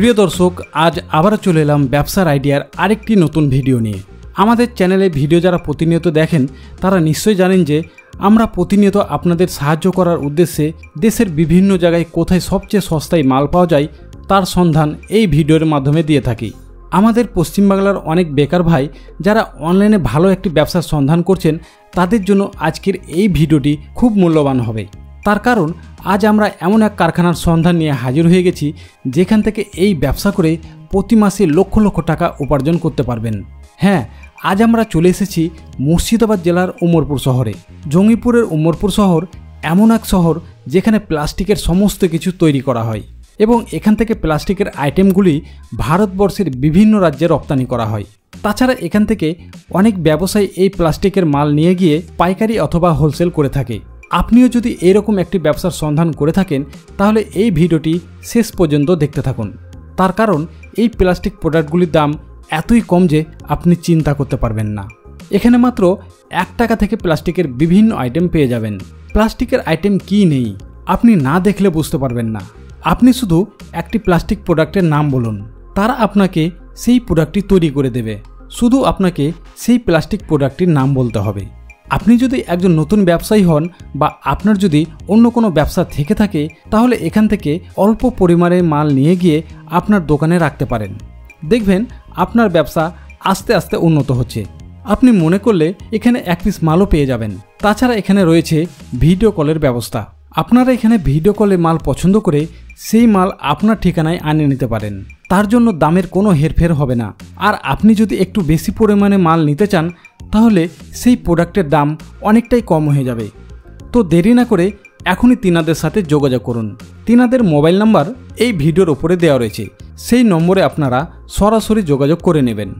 প্রিয় দর্শক, আজ আবার চলে এলাম ব্যবসার আইডিয়ার আরেকটি নতুন ভিডিও নিয়ে। আমাদের চ্যানেলে ভিডিও যারা প্রতিনিয়ত দেখেন তারা নিশ্চয়ই জানেন যে আমরা প্রতিনিয়ত আপনাদের সাহায্য করার উদ্দেশ্যে দেশের বিভিন্ন জায়গায় কোথায় সবচেয়ে সস্তায় মাল পাওয়া যায় তার সন্ধান এই ভিডিওর মাধ্যমে দিয়ে থাকি। আমাদের পশ্চিমবাংলার অনেক বেকার ভাই যারা অনলাইনে ভালো একটি ব্যবসার সন্ধান করছেন তাদের জন্য আজকের এই ভিডিওটি খুব মূল্যবান হবে। তার কারণ আজ আমরা এমন এক কারখানার সন্ধান নিয়ে হাজির হয়ে গেছি যেখান থেকে এই ব্যবসা করে প্রতি মাসে লক্ষ লক্ষ টাকা উপার্জন করতে পারবেন। হ্যাঁ, আজ আমরা চলে এসেছি মুর্শিদাবাদ জেলার উমরপুর শহরে। জঙ্গিপুরের উমরপুর শহর এমন এক শহর যেখানে প্লাস্টিকের সমস্ত কিছু তৈরি করা হয় এবং এখান থেকে প্লাস্টিকের আইটেমগুলি ভারতবর্ষের বিভিন্ন রাজ্যে রপ্তানি করা হয়। তাছাড়া এখান থেকে অনেক ব্যবসায়ী এই প্লাস্টিকের মাল নিয়ে গিয়ে পাইকারি অথবা হোলসেল করে থাকে। আপনিও যদি এরকম একটি ব্যবসার সন্ধান করে থাকেন তাহলে এই ভিডিওটি শেষ পর্যন্ত দেখতে থাকুন। তার কারণ এই প্লাস্টিক প্রোডাক্টগুলির দাম এতই কম যে আপনি চিন্তা করতে পারবেন না। এখানে মাত্র 1 টাকা থেকে প্লাস্টিকের বিভিন্ন আইটেম পেয়ে যাবেন। প্লাস্টিকের আইটেম কি নেই আপনি না দেখলে বুঝতে পারবেন না। আপনি শুধু একটি প্লাস্টিক প্রোডাক্টের নাম বলুন, তারা আপনাকে সেই প্রোডাক্টটি তৈরি করে দেবে। শুধু আপনাকে সেই প্লাস্টিক প্রোডাক্টটির নাম বলতে হবে। আপনি যদি একজন নতুন ব্যবসায়ী হন বা আপনার যদি অন্য কোনো ব্যবসা থেকে থাকে তাহলে এখান থেকে অল্প পরিমাণে মাল নিয়ে গিয়ে আপনার দোকানে রাখতে পারেন। দেখবেন আপনার ব্যবসা আস্তে আস্তে উন্নত হচ্ছে। আপনি মনে করলে এখানে 1 পিস মালও পেয়ে যাবেন। তাছাড়া এখানে রয়েছে ভিডিও কলের ব্যবস্থা। আপনারা এখানে ভিডিও কলে মাল পছন্দ করে সেই মাল আপনার ঠিকানায় আনিয়ে নিতে পারেন। তার জন্য দামের কোনো হেরফের হবে না। আর আপনি যদি একটু বেশি পরিমাণে মাল নিতে চান তাহলে সেই প্রোডাক্টের দাম অনেকটাই কম হয়ে যাবে। তো দেরি না করে এখনই তিনাদের সাথে যোগাযোগ করুন। তিনাদের মোবাইল নাম্বার এই ভিডিওর ওপরে দেওয়া রয়েছে, সেই নম্বরে আপনারা সরাসরি যোগাযোগ করে নেবেন।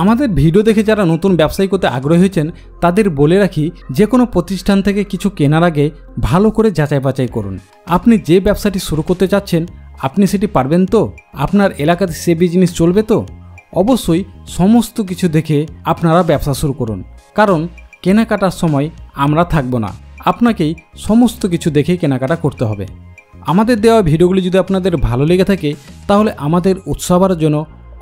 আমাদের ভিডিও দেখে যারা নতুন ব্যবসায়ী করতে আগ্রহী হয়েছেন তাদের বলে রাখি, যে কোনো প্রতিষ্ঠান থেকে কিছু কেনার আগে ভালো করে যাচাই বাছাই করুন। আপনি যে ব্যবসাটি শুরু করতে চাচ্ছেন আপনি সেটি পারবেন তো? আপনার এলাকাতে সে বিজনেস চলবে তো? অবশ্যই সমস্ত কিছু দেখে আপনারা ব্যবসা শুরু করুন, কারণ কেনাকাটার সময় আমরা থাকবো না। আপনাকেই সমস্ত কিছু দেখে কেনাকাটা করতে হবে। আমাদের দেওয়া ভিডিওগুলি যদি আপনাদের ভালো লেগে থাকে তাহলে আমাদের উৎসাহ বাড়ার জন্য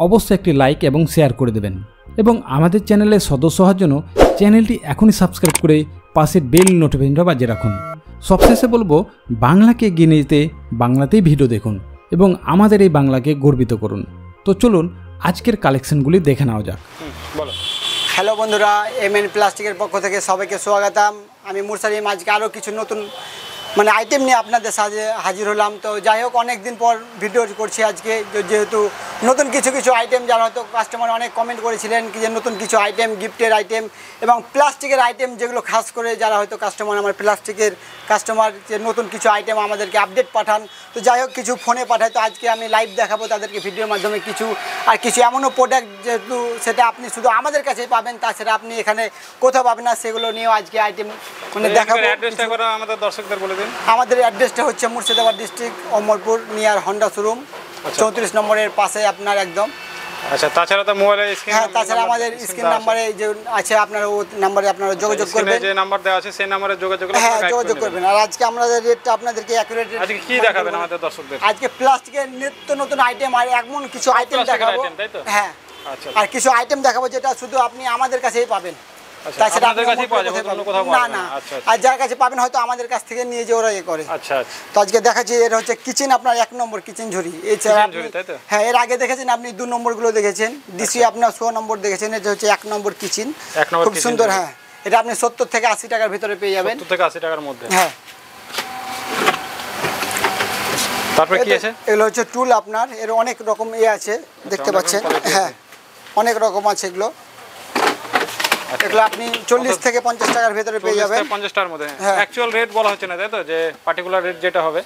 অবশ্যই একটি লাইক এবং শেয়ার করে দেবেন এবং আমাদের চ্যানেলের সদস্য হওয়ার জন্য চ্যানেলটি এখনই সাবস্ক্রাইব করে পাশের বেল নোটিফিকেশনটা বাজিয়ে রাখুন। সবশেষে বলবো, বাংলাকে এগিয়ে নিয়ে যেতে বাংলাতেই ভিডিও দেখুন এবং আমাদের এই বাংলাকে গর্বিত করুন। তো চলুন আজকের কালেকশনগুলি দেখে নেওয়া যাক। হ্যালো বন্ধুরা, এমএন প্লাস্টিকের পক্ষ থেকে সবাইকে স্বাগতম। আমি মুশারফ আজকে আরও কিছু নতুন আইটেম নিয়ে আপনাদের সাথে হাজির হলাম। তো যাই হোক, অনেক দিন পর ভিডিও করছি আজকে, যেহেতু নতুন কিছু আইটেম যারা হয়তো কাস্টমার অনেক কমেন্ট করেছিলেন কি যে নতুন কিছু আইটেম, গিফটের আইটেম এবং প্লাস্টিকের আইটেম, যেগুলো খাস করে যারা হয়তো কাস্টমার আমার প্লাস্টিকের কাস্টমার, যে নতুন কিছু আইটেম আমাদেরকে আপডেট পাঠান। তো যাই হোক, কিছু ফোনে পাঠায়, তো আজকে আমি লাইভ দেখাবো তাদেরকে ভিডিওর মাধ্যমে কিছু। আর কিছু এমনও প্রোডাক্ট যেহেতু সেটা আপনি শুধু আমাদের কাছেই পাবেন, তাছাড়া আপনি এখানে কোথাও পাবেন না, সেগুলো নিয়েও আজকে আইটেম দেখাবো। আমাদের দর্শকদের বলে দিন। আমাদের অ্যাড্রেসটা হচ্ছে Murshidabad district, Umarpur, near Honda showroom, 34 নম্বরের পাশে আপনার একদম। আচ্ছা, তাছাড়া তো মোবাইলের স্ক্রিন, হ্যাঁ, তাছাড়া আমাদের স্ক্রিন নাম্বারে যে আছে আপনারা ওই নাম্বারে আপনারা যোগাযোগ করবেন। যে নাম্বার দেওয়া আছে সেই নম্বরে যোগাযোগ করবেন। হ্যাঁ, যোগাযোগ করবেন। আর আজকে আমাদের রেটটা আপনাদেরকে অ্যাকুরেট রেট। আজকে কি দেখাবেন আমাদের দর্শকদের? আজকে প্লাস্টিকের নিত্য নতুন আইটেম আর এমন কিছু আইটেম দেখাবো। হ্যাঁ, আচ্ছা, আর কিছু আইটেম দেখাবো যেটা শুধু আপনি আমাদের কাছেই পাবেন। তাছাড়া আপনাদের কাছেই পাওয়া যাবে, অন্য কোথাও পাবেন না। আর যার কাছে পাবেন হয়তো আমাদের কাছ থেকে নিয়ে যে ওরা করে। আচ্ছা আচ্ছা। তো আজকে দেখাচ্ছি, এটা হচ্ছে কিচেন, আপনার 1 নম্বর কিচেন ঝুড়ি। এছাড়া হ্যাঁ, এর আগে দেখেছেন আপনি 2 নম্বরগুলো দেখেছেন, ডিসি আপনার 100 নম্বর দেখেছেন। এটা হচ্ছে 1 নম্বর কিচেন, খুব সুন্দর। হ্যাঁ, এটা আপনি 70 থেকে 80 টাকার ভিতরে পেয়ে যাবেন। 70 থেকে 80 টাকার মধ্যে। হ্যাঁ, তারপরে কি আছে? এগুলো হচ্ছে টুল আপনার, এর অনেক রকম আছে, দেখতে পাচ্ছেন। হ্যাঁ, অনেক রকম আছে এগুলো। এগুলো আপনি 40 থেকে 50 টাকার ভিতরে পেয়ে যাবেন। 50 টাকার মধ্যে। অ্যাকচুয়াল রেট বলা হচ্ছে না, তাই তো? যে পার্টিকুলার রেট যেটা হবে।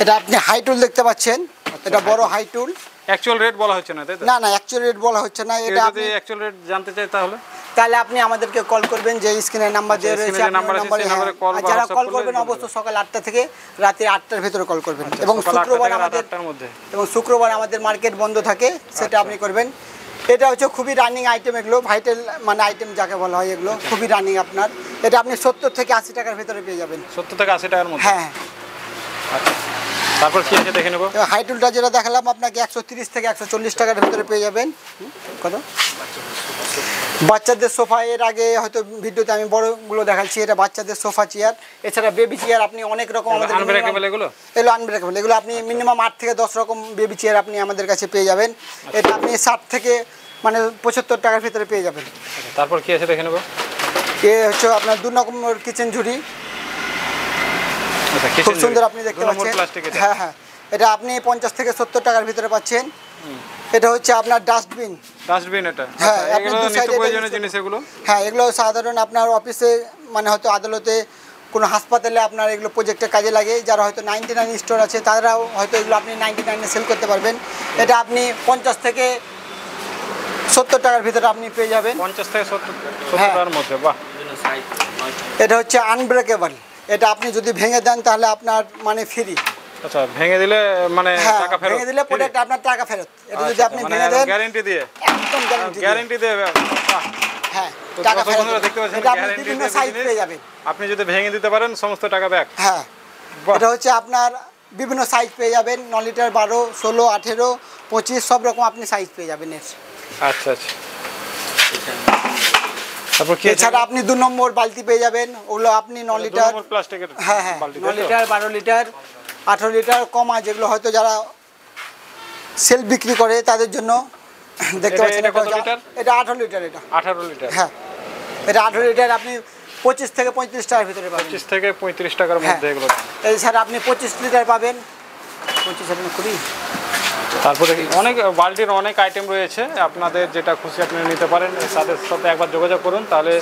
এটা আপনি হাই টুল দেখতে পাচ্ছেন, এটা বড় হাই টুল। অ্যাকচুয়াল রেট বলা হচ্ছে না, তাই তো? না না, অ্যাকচুয়াল রেট বলা হচ্ছে না। এটা যদি অ্যাকচুয়াল রেট জানতে চাই তাহলে আপনি আমাদেরকে কল করবেন, যে স্ক্রিনের নাম্বার দেওয়া রয়েছে আপনার নম্বরে। যারা কল করবেন অবশ্যই সকাল 8টা থেকে রাতে 8টার ভিতরে কল করবেন। এবং শুক্রবার আমাদের মার্কেট বন্ধ থাকে, সেটা আপনি করবেন এটা হচ্ছে খুবই রানিং আইটেম, এগুলো ভাইটাল মানে আইটেম যাকে বলা হয়, এগুলো খুবই রানিং আপনার। এটা আপনি 70 থেকে 80 টাকার ভিতরে পেয়ে যাবেন। 70 থেকে 80 টাকার মধ্যে? হ্যাঁ। আচ্ছা, তারপর কি আছে দেখে নেব। হাই টুলটা যেটা দেখালাম আপনাকে 130 থেকে 140 টাকার ভিতরে পেয়ে যাবেন। কত? বাচ্চাদের সোফা, এর আগে হয়তো ভিডিওতে আমি বড়গুলো দেখাচ্ছি, এটা বাচ্চাদের সোফা চেয়ার। এছাড়া বেবি চেয়ার আপনি অনেক রকম আমাদের আনব্রেকেবল, এগুলো আনব্রেকেবল, এগুলো আপনি মিনিমাম 8 থেকে 10 রকম বেবি চেয়ার আপনি আমাদের কাছে পেয়ে যাবেন। এটা আপনি 60 থেকে মানে 75 টাকার ভিতরে পেয়ে যাবেন। তারপর কি আছে দেখে নেব। এ হচ্ছে আপনার 2 নম্বর কিচেন ঝুড়ি, খুব সুন্দর আপনি দেখতে পাচ্ছেন। হ্যাঁ হ্যাঁ, এটা আপনি 50 থেকে 70 টাকার ভিতরে পাচ্ছেন। এটা হচ্ছে আপনার ডাস্টবিন। এটা? হ্যাঁ, এগুলো নিত্য প্রয়োজনীয় জিনিস এগুলো? হ্যাঁ, এগুলো সাধারণ আপনার অফিসে মানে হয়তো আদালতে, কোনো হাসপাতালে আপনার এগুলো প্রজেক্টের কাজে লাগে। যারা হয়তো 99 স্টোর আছে তারাও হয়তো এগুলো আপনি 99-এ সেল করতে পারবেন। এটা আপনি 50 থেকে 70 টাকার ভিতরে আপনি পেয়ে যাবেন। 50 থেকে 70 টাকার মধ্যে? বাহ। এটা হচ্ছে আনব্রেকেবল, এটা আপনি যদি ভেঙে দেন তাহলে আপনার মানে ফ্রি। আচ্ছা, ভেঙে দিলে মানে টাকা ফেরত? ভেঙে দিলে প্রোডাক্ট আপনার টাকা ফেরত। এটা যদি আপনি ভেঙে দেন গ্যারান্টি দিয়ে? একদম গ্যারান্টি দিয়ে। হ্যাঁ, টাকা ফেরত। দেখতে পাচ্ছেন এটা আপনি বিভিন্ন সাইজ পেয়ে যাবেন। আপনি যদি ভেঙে দিতে পারেন সমস্ত টাকা ব্যাক? হ্যাঁ, এটা হচ্ছে আপনার বিভিন্ন সাইজ পেয়ে যাবেন, 9 লিটার, 12, 16, 18, 25 সব রকম আপনি সাইজ পেয়ে যাবেন এর। আচ্ছা আচ্ছা। তারপর কি? এছাড়া আপনি 2 নম্বর বালতি পেয়ে যাবেন, ওগুলো আপনি 9 লিটার প্লাস্টিকের। হ্যাঁ হ্যাঁ, 9 লিটার, 12 লিটার, 18 লিটার কমা, যেগুলো হয়তো যারা সেল বিক্রি করে তাদের জন্য। দেখতে পাচ্ছেন এটা 18 লিটার। এটা 18 লিটার? হ্যাঁ, এটা 18 লিটার আপনি 25 থেকে 35 টাকার ভিতরে পাবেন। 25 থেকে 35 টাকার মধ্যে এগুলো। এছাড়া আপনি 25 লিটার পাবেন। 25 আপনি কুড়ি। তারপরে অনেক বালতির অনেক আইটেম রয়েছে, আপনাদের যেটা খুশি আপনি নিতে পারেন। তাদের সাথে একবার যোগাযোগ করুন, তাহলে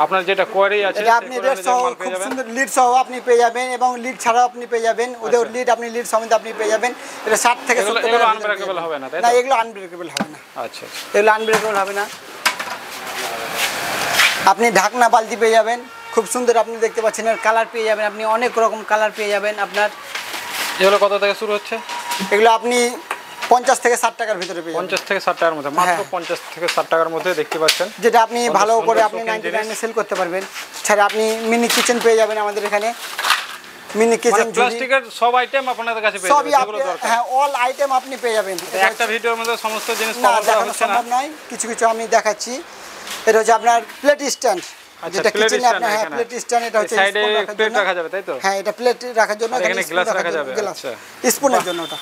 আপনার যেটা কোয়ারি আছে আপনি লিড সহ খুব সুন্দর লিড সহ আপনি পেয়ে যাবেন, এবং লিড ছাড়াও আপনি পেয়ে যাবেন। ওদের লিড আপনি লিড সমেত আপনি পেয়ে যাবেন। এটা 60 থেকে 70 টাকা। এগুলো আনব্রেকেবল হবে না? না, এগুলো আনব্রেকেবল হবে না। আচ্ছা, এগুলো আনব্রেকেবল হবে না। আপনি ঢাকনা বালতি পেয়ে যাবেন, খুব সুন্দর আপনি দেখতে পাচ্ছেন। এর কালার পেয়ে যাবেন, আপনি অনেক রকম কালার পেয়ে যাবেন আপনার। এগুলো কত থেকে শুরু হচ্ছে? এগুলো আপনি 50 থেকে 60 টাকার ভিতরে পেয়ে যাবেন। 50 থেকে 60 টাকার মধ্যে? মাত্র 50 থেকে 60 টাকার মধ্যে দেখতে পাচ্ছেন, যেটা আপনি ভালো করে আপনি 99-এ সেল করতে পারবেন। ছাড়া আপনি মিনি কিচেন পেয়ে যাবেন আমাদের এখানে। মিনি কিচেন প্লাস্টিকের সব আইটেম আপনাদের কাছে পেয়ে যাবেন, যেগুলো দরকার। হ্যাঁ, অল আইটেম আপনি পেয়ে যাবেন। একটা ভিডিওর মধ্যে সমস্ত জিনিস কভার করা হচ্ছে না, সম্ভব নয়। কিছু কিছু আমি দেখাচ্ছি। এটা হচ্ছে আপনার প্লেট স্ট্যান্ড, যেটা কিচেনে আপনার। হ্যাঁ, প্লেট স্ট্যান্ড। এটা হচ্ছে সাইডে প্লেট রাখা যাবে, তাই তো? হ্যাঁ, এটা প্লেট রাখার জন্য, এখানে গ্লাস রাখা যাবে। আচ্ছা, স্পুনের জন্য ওটা।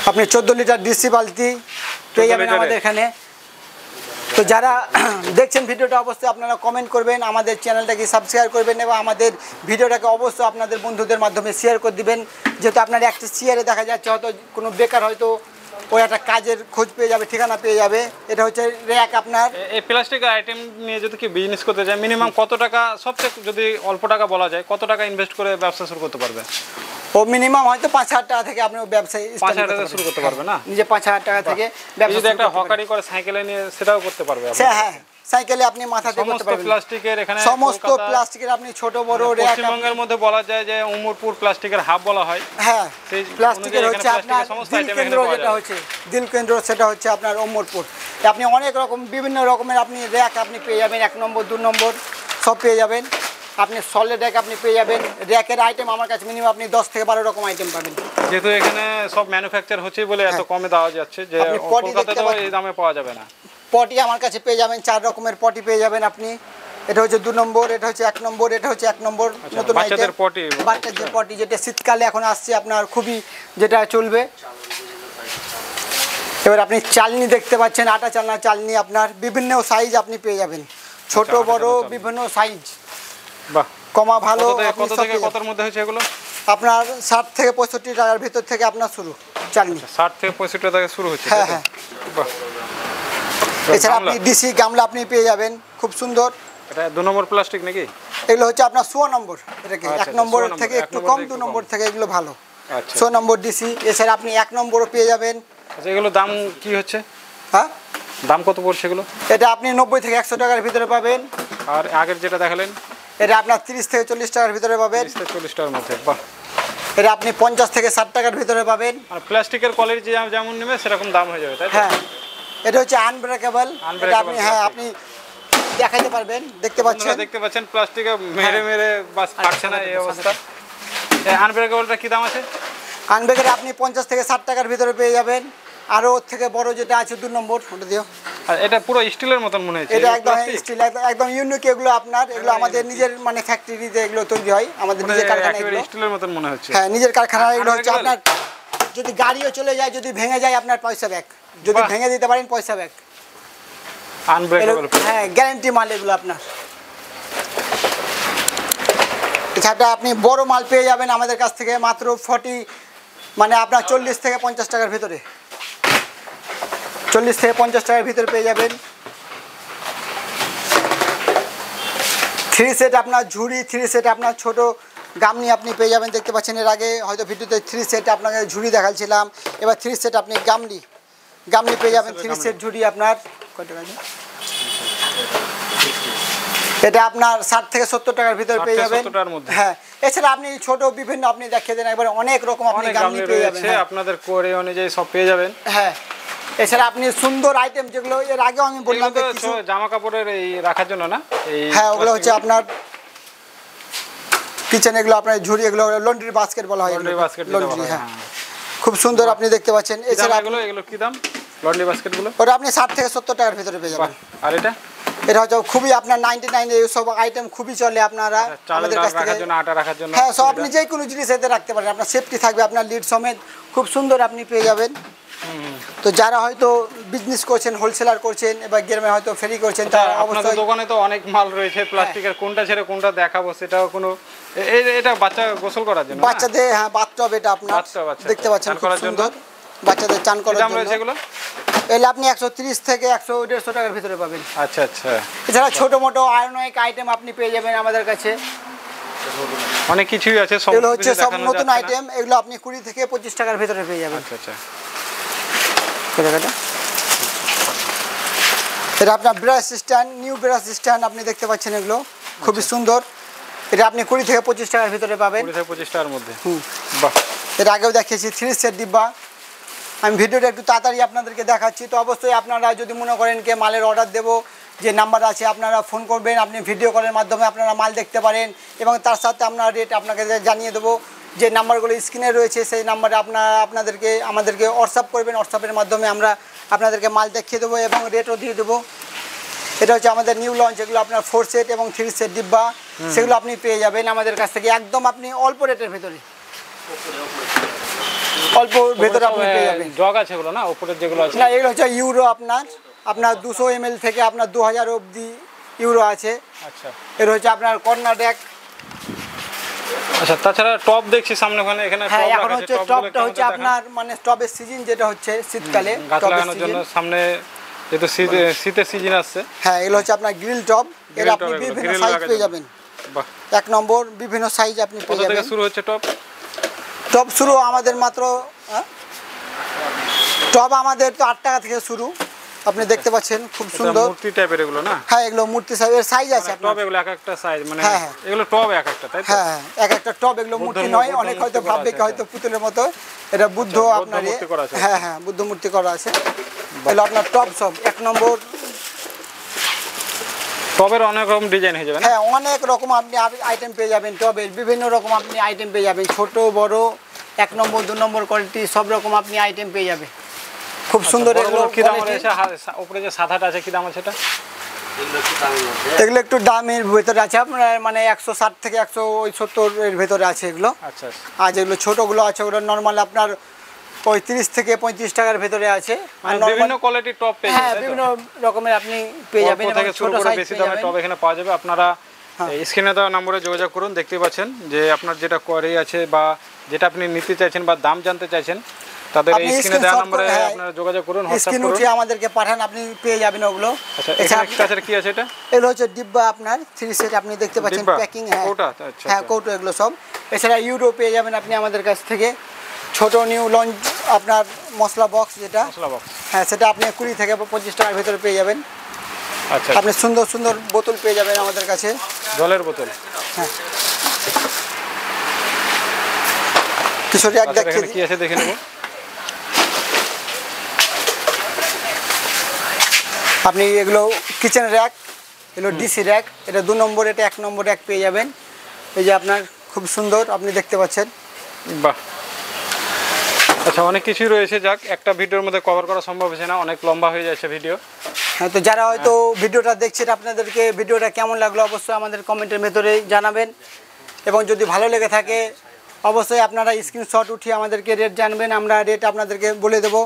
আপনি 14 লিটার ডিসি বালতি পেয়ে যাবেন আমাদের এখানে। তো যারা দেখছেন ভিডিওটা অবশ্যই আপনারা কমেন্ট করবেন, আমাদের চ্যানেলটাকে সাবস্ক্রাইব করবেন, এবং আমাদের ভিডিওটাকে অবশ্যই আপনাদের বন্ধুদের মাধ্যমে শেয়ার করে দিবেন। যেহেতু আপনার একটা শেয়ারে দেখা যাচ্ছে হয়তো কোনো বেকার হয়তো ওই একটা কাজের খোঁজ পেয়ে যাবে, ঠিকানা পেয়ে যাবে। এটা হচ্ছে র্যাক আপনার। এই প্লাস্টিক আইটেম নিয়ে যদি কি বিজনেস করতে চায়, মিনিমাম কত টাকা, সবচেয়ে যদি অল্প টাকা বলা যায়, কত টাকা ইনভেস্ট করে ব্যবসা শুরু করতে পারবে? ও মিনিমাম হয়তো 5,000 টাকা থেকে আপনি ব্যবসায় 5,000 টাকা শুরু করতে পারবে না? নিজে 5,000 টাকা থেকে ব্যবসা। যদি একটা হকারি করে সাইকেলে নিয়ে সেটাও করতে পারবে? হ্যাঁ, সাইকেলে আপনি মাথাতে করতে পারবেন। প্লাস্টিকের এখানে সমস্ত প্লাস্টিকের আপনি ছোট বড় র্যাক। পশ্চিমবঙ্গের মধ্যে বলা যায় যে উমরপুর প্লাস্টিকের হাব বলা হয়। হ্যাঁ, প্লাস্টিকের হচ্ছে আপনার দিল কেন্দ্র, যেটা হচ্ছে দিল কেন্দ্র, সেটা হচ্ছে আপনার উমরপুর। আপনি অনেক রকম বিভিন্ন রকমের আপনি র্যাক আপনি পেয়ে যাবেন, 1 নম্বর 2 নম্বর সব পেয়ে যাবেন। আপনি সলিড র্যাক আপনি পেয়ে যাবেন। র্যাকের আইটেম আমার কাছে মিনিমাম আপনি 10 থেকে 12 রকম আইটেম পাবেন। যেহেতু এখানে সব ম্যানুফ্যাকচার হচ্ছে বলে এত কমে দেওয়া যাচ্ছে, যে কলকাতাতে তো এই দামে পাওয়া যাবে না। পটি আমার কাছে পেয়ে যাবেন, 4 রকমের পটি পেয়ে যাবেন আপনি। এটা হচ্ছে 2 নম্বর, এটা হচ্ছে 1 নম্বর, এটা হচ্ছে 1 নম্বর নতুন আইটেম। বাচ্চাদের পটি, বাচ্চাদের পটি, যেটা শীতকালে এখন আসছে আপনার খুবই, যেটা চলবে। এবার আপনি চালনি দেখতে পাচ্ছেন, আটা চালনা চালনি আপনার বিভিন্ন সাইজ আপনি পেয়ে যাবেন, ছোট বড় বিভিন্ন সাইজ। বাহ, কমা ভালো। কত থেকে কতর মধ্যে হচ্ছে এগুলো? আপনার 60 থেকে 65 টাকার ভিতর থেকে আপনার শুরু চালনি। 60 থেকে 65 টাকা থেকে শুরু হচ্ছে? হ্যাঁ হ্যাঁ। বাহ। এছাড়া আপনি ডিসি গামলা আপনি পেয়ে যাবেন, খুব সুন্দর। এটা 2 নম্বর প্লাস্টিক নাকি? এগুলো হচ্ছে আপনার 100 নম্বর। এটাকে 1 নম্বর থেকে একটু কম, 2 নম্বর থেকে এগুলো ভালো। আচ্ছা, 100 নম্বর ডিসি। এছাড়া আপনি 1 নম্বরও পেয়ে যাবেন। আচ্ছা, এগুলো দাম কি হচ্ছে? হ্যাঁ, দাম কত পড়ছে এগুলো? এটা আপনি 90 থেকে 100 টাকার ভিতরে পাবেন। আর আগের যেটা দেখালেন? এটা আপনার 30 থেকে 40 টাকার ভিতরে পাবেন। 30 থেকে 40 টাকার মধ্যে। বাহ। এটা আপনি 50 থেকে 60 টাকার ভিতরে পাবেন। আর প্লাস্টিকের কোয়ালিটি যেমন নেবে সেরকম দাম হয়ে যাবে, তাই তো? হ্যাঁ, এটা হচ্ছে আনব্রেকেবল। এটা আপনি আপনি দেখাইতে পারবেন, দেখতে পাচ্ছেন প্লাস্টিকে মেরে বাস কাটছে না এই অবস্থা। এই আনব্রেকেবলটা কি দাম আছে? আনব্রেকের আপনি 50 থেকে 60 টাকার ভিতরে পেয়ে যাবেন। আর ওর থেকে বড় যেটা আছে 2 নম্বর, ওটা দিও। আর এটা পুরো স্টিলের মতন মনে হচ্ছে। এটা একদম স্টিল, একদম ইউনিক। এগুলো আপনার এগুলো আমাদের নিজের মানে ফ্যাক্টরিতে এগুলো তৈরি হয়, আমাদের নিজের কারখানায়। এগুলো স্টিলের মতন মনে হচ্ছে। হ্যাঁ, নিজের কারখানা। এগুলো হচ্ছে আপনার যদি গাড়িও চলে যায়, যদি ভেঙে যায় আপনার পয়সা ব্যাক, যদি ভেঙে দিতে পারেন পয়সা ব্যাক। আনব্রেকেবল, হ্যাঁ, গ্যারান্টি মাল এগুলো আপনার। এছাড়া আপনি বড় মাল পেয়ে যাবেন আমাদের কাছ থেকে মাত্র 40 মানে আপনার 40 থেকে 50 টাকার ভিতরে। 40 থেকে 50 টাকার ভিতরে পেয়ে যাবেন। 3 সেট আপনার ঝুড়ি, 3 সেট আপনার ছোট গামনি আপনি পেয়ে যাবেন। দেখতে পাচ্ছেন এর আগে হয়তো ভিডিওতে 3 সেট আপনাকে ঝুড়ি দেখাচ্ছিলাম, এবার 3 সেট আপনি গামনি পেয়ে যাবেন। 3 সেট ঝুড়ি আপনার কত টাকা? এটা আপনার 60 থেকে 70 টাকার ভিতরে পেয়ে যাবেন। হ্যাঁ, এছাড়া আপনি ছোট বিভিন্ন আপনি দেখিয়ে দেন একবার, অনেক রকম আপনি গামনি পেয়ে যাবেন। আপনাদের কোরে অনুযায়ী সব পেয়ে যাবেন। হ্যাঁ, এছাড়া আপনি সুন্দর আইটেম যেগুলো এর আগেও আমি বললাম কিছু জামা কাপড়ের এই রাখার জন্য না? হ্যাঁ, ওগুলো হচ্ছে আপনার কিচেন, এগুলো আপনার ঝুড়ি, এগুলো লন্ড্রি বাস্কেট বলা হয়। লন্ড্রি, হ্যাঁ, খুব সুন্দর আপনি দেখতে পাচ্ছেন। এছাড়া এগুলো কি দাম লন্ড্রি বাস্কেটগুলো? ওটা আপনি 60 থেকে 70 টাকার ভিতরে পেয়ে যাবেন। আর এটা হচ্ছে খুবই আপনার 99 এই সব আইটেম খুবই চলে আপনারা আমাদের কাছ থেকে। আটা রাখার জন্য, হ্যাঁ, সব আপনি যে কোনো জিনিস এতে রাখতে পারেন, আপনার সেফটি থাকবে, আপনার লিড সমেত খুব সুন্দর আপনি পেয়ে যাবেন। তো যারা হয়তো বিজনেস করছেন, হোলসেলার করছেন, এবার গ্রামে হয়তো ফেরি করছেন, তার অবশ্যই দোকানে তো অনেক মাল রয়েছে প্লাস্টিকের, কোনটা ছেড়ে কোনটা দেখাবো সেটাও কোনো। এটা বাচ্চা গোসল করার জন্য, বাচ্চাদের, হ্যাঁ, বাথটব এটা আপনার দেখতে পাচ্ছেন খুব সুন্দর, বাচ্চাদের চান করার জন্য। এগুলো এলে আপনি 130 থেকে 100-150 টাকার ভিতরে পাবেন। আচ্ছা আচ্ছা। এছাড়া ছোটো মোটো আয়রনিক আইটেম আপনি পেয়ে যাবেন আমাদের কাছে, অনেক কিছুই আছে। এগুলো হচ্ছে সব নতুন আইটেম, এগুলো আপনি 20 থেকে 25 টাকার ভিতরে পেয়ে যাবেন। আচ্ছা আচ্ছা। এটা আপনার brush stand, new brush stand আপনি দেখতে পাচ্ছেন, এগুলো খুবই সুন্দর। এটা আপনি 20 থেকে 25 টাকার ভিতরে পাবেন। 20 থেকে 25 টাকার মধ্যে। বাহ, এটা আগেও দেখিয়েছি 3 সেট ডিব্বা। আমি ভিডিওটা একটু তাড়াতাড়ি আপনাদেরকে দেখাচ্ছি। তো অবশ্যই আপনারা যদি মনে করেন কে মালের অর্ডার দেবো, যে নাম্বার আছে আপনারা ফোন করবেন, আপনি ভিডিও কলের মাধ্যমে আপনারা মাল দেখতে পারেন, এবং তার সাথে আপনার রেট আপনাকে জানিয়ে দেবো। যে নাম্বারগুলো স্ক্রিনে রয়েছে সেই নাম্বারে আমাদেরকে হোয়াটসঅ্যাপ করবেন, হোয়াটসঅ্যাপের মাধ্যমে আমরা আপনাদেরকে মাল দেখিয়ে দেবো এবং রেটও দিয়ে দেবো। এটা হচ্ছে আমাদের নিউ লঞ্চ, এগুলো আপনার 4 সেট এবং 3 সেট ডিব্বা, সেগুলো আপনি পেয়ে যাবেন আমাদের কাছ থেকে একদম আপনি অল্প রেটের ভেতরে, অল্প ভেতরে আপনি পেয়ে যাবেন। জগ আছে এগুলো না, উপরের যেগুলো আছে না, এগুলো হচ্ছে ইউরো, আপনার 200 ml থেকে আপনার 2000 অবধি ইউরো আছে। আচ্ছা, এর হচ্ছে আপনার কর্নার ডেক। আচ্ছা, তাছাড়া টপ দেখছি সামনে ওখানে, এখানে হ্যাঁ, এখন হচ্ছে টপটা হচ্ছে আপনার মানে টপের সিজন যেটা হচ্ছে শীতকালে গাছ লাগানোর জন্য, সামনে যেহেতু শীতের সিজন আসছে। হ্যাঁ, এগুলো হচ্ছে আপনার গ্রিল টপ, এর আপনি বিভিন্ন সাইজ পেয়ে যাবেন। বাহ, 1 নম্বর বিভিন্ন সাইজ আপনি পেয়ে যাবেন। কত থেকে শুরু হচ্ছে টপ শুরু আমাদের মাত্র টপ আমাদের তো 8 টাকা থেকে শুরু, আপনি দেখতে পাচ্ছেন খুব সুন্দর মূর্তি টাইপের এগুলো না? হ্যাঁ, এগুলো মূর্তি সাইজের সাইজ আছে আপনার। টপ এগুলো এক একটা সাইজ, মানে এগুলো টপ এক একটা, তাই তো? হ্যাঁ, এক একটা টপ, এগুলো মূর্তি নয়, অনেক হয়তো ভাববে কি হয়তো পুতুলের মতো, এটা বুদ্ধ আপনার। হ্যাঁ হ্যাঁ, বুদ্ধ মূর্তি করা আছে। এগুলো আপনার টপ সব 1 নম্বর। টবের অনেক রকম ডিজাইন হয়ে যাবে। হ্যাঁ, অনেক রকম আপনি আইটেম পেয়ে যাবেন টবের, বিভিন্ন রকম আপনি আইটেম পেয়ে যাবেন, ছোট বড়, 1 নম্বর 2 নম্বর কোয়ালিটি সব রকম আপনি আইটেম পেয়ে যাবেন। খুব সুন্দর। এগুলো কি দাম আছে? উপরে যে সাদাটা আছে কি দাম আছে এটা? এগুলো একটু দামের ভেতরে আছে আপনার, মানে 160 থেকে 170 এর ভেতরে আছে এগুলো। আচ্ছা, আর যেগুলো ছোটগুলো আছে ওগুলো নর্মাল আপনার 35 থেকে 35 টাকার ভেতরে আছে। আর বিভিন্ন কোয়ালিটির টপ পেয়ে যাবেন। হ্যাঁ, বিভিন্ন রকমের আপনি পেয়ে যাবেন, এবং ছোট সাইজ বেশি দামে টপ এখানে পাওয়া যাবে। আপনারা স্ক্রিনে দেওয়া নম্বরে যোগাযোগ করুন। দেখতে পাচ্ছেন যে আপনার যেটা কোয়ারি আছে বা যেটা আপনি নিতে চাইছেন বা দাম জানতে চাইছেন, তাদের এই স্ক্রিনে দেওয়া নম্বরে আপনারা যোগাযোগ করুন, হোয়াটসঅ্যাপ করুন, আমাদেরকে পাঠান, আপনি পেয়ে যাবেন ওগুলো। আচ্ছা, এখানে এক্সট্রা কি আছে এটা? এগুলো হচ্ছে ডিব্বা আপনার 3 সেট আপনি দেখতে পাচ্ছেন প্যাকিং। হ্যাঁ, কৌটা। আচ্ছা, হ্যাঁ, কৌটো এগুলো সব। এছাড়া ইউরো পেয়ে যাবেন আপনি আমাদের কাছ থেকে, ছোট নিউ লঞ্চ আপনার মশলা বক্স যেটা, হ্যাঁ, সেটা আপনি 20 থেকে 25 টাকার ভিতরে পেয়ে যাবেন। আচ্ছা, আপনি সুন্দর সুন্দর বোতল পেয়ে যাবেন আমাদের কাছে, জলের বোতল। হ্যাঁ, কিছু র্যাক দেখেন কি আছে দেখে নেব। আপনি এগুলো কিচেন র্যাক, এগুলো ডিসি র্যাক, এটা 2 নম্বর, এটা 1 নম্বর র্যাক পেয়ে যাবেন। এই যে আপনার খুব সুন্দর আপনি দেখতে পাচ্ছেন। বাহ, আচ্ছা অনেক কিছুই রয়েছে, যাক একটা ভিডিওর মধ্যে কভার করা সম্ভব হচ্ছে না, অনেক লম্বা হয়ে যাচ্ছে ভিডিও। হ্যাঁ, তো যারা হয়তো ভিডিওটা দেখছেন আপনাদেরকে ভিডিওটা কেমন লাগলো অবশ্যই আমাদের কমেন্টের ভেতরে জানাবেন, এবং যদি ভালো লেগে থাকে অবশ্যই আপনারা স্ক্রিনশট উঠিয়ে আমাদেরকে রেট জানবেন, আমরা রেট আপনাদেরকে বলে দেবো।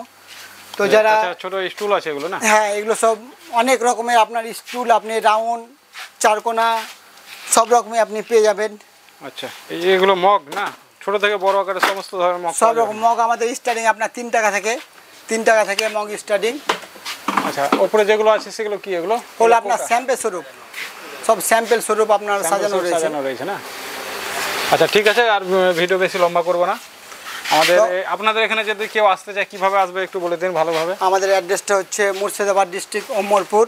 তো যারা ছোট স্টুল আছে এগুলো না? হ্যাঁ, এগুলো সব অনেক রকমের আপনার স্টুল, আপনি রাউন্ড, চারকোনা সব রকমই আপনি পেয়ে যাবেন। আচ্ছা, এগুলো মগ না, ছোট থেকে বড় আকারের সমস্ত ধরনের মগ, সব রকম মগ আমাদের স্টার্টিং আপনার 3 টাকা থেকে মগ স্টার্টিং। আচ্ছা, উপরে যেগুলো আছে সেগুলো কি? এগুলো হলো আপনার স্যাম্পল স্বরূপ, সব স্যাম্পল স্বরূপ আপনার সাজানো রয়েছে না? আচ্ছা ঠিক আছে, আর ভিডিও বেশি লম্বা করব না। আপনাদের এখানে যদি কেউ আসতে চায় কিভাবে আসবে একটু বলে দিন ভালোভাবে। আমাদের অ্যাড্রেসটা হচ্ছে মুর্শিদাবাদ ডিস্ট্রিক্ট অমরপুর।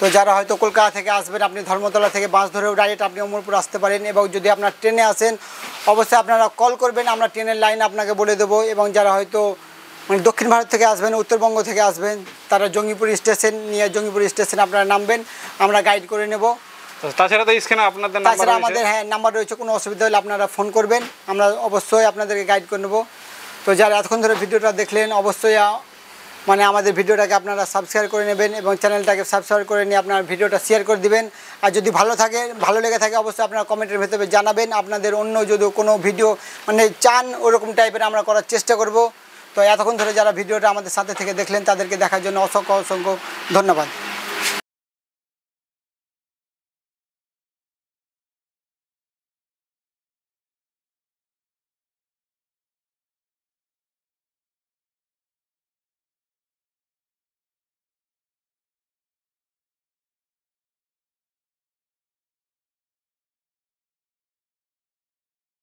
তো যারা হয়তো কলকাতা থেকে আসবেন, আপনি ধর্মতলা থেকে বাস ধরেও ডাইরেক্ট আপনি অমরপুর আসতে পারেন, এবং যদি আপনার ট্রেনে আসেন অবশ্যই আপনারা কল করবেন, আমরা ট্রেনের লাইন আপনাকে বলে দেবো। এবং যারা হয়তো মানে দক্ষিণ ভারত থেকে আসবেন, উত্তরবঙ্গ থেকে আসবেন, তারা জঙ্গিপুর স্টেশন নিয়ে জঙ্গিপুর স্টেশনে আপনারা নামবেন, আমরা গাইড করে নেব। তাছাড়া তো স্ক্রিনে আপনাদের নাম্বার রয়েছে, আমাদের হ্যাঁ নাম্বার রয়েছে, কোনো অসুবিধা হলে আপনারা ফোন করবেন, আমরা অবশ্যই আপনাদেরকে গাইড করে নেব। তো যারা এতক্ষণ ধরে ভিডিওটা দেখলেন অবশ্যই মানে আমাদের ভিডিওটাকে আপনারা সাবস্ক্রাইব করে নেবেন, এবং চ্যানেলটাকে সাবস্ক্রাইব করে নিয়ে আপনার ভিডিওটা শেয়ার করে দিবেন। আর যদি ভালো লেগে থাকে অবশ্যই আপনারা কমেন্টের ভেতরে জানাবেন, আপনাদের অন্য যদি কোনো ভিডিও মানে চান ওরকম টাইপের আমরা করার চেষ্টা করব। তো এতক্ষণ ধরে যারা ভিডিওটা আমাদের সাথে থেকে দেখলেন তাদেরকে দেখার জন্য অসংখ্য ধন্যবাদ।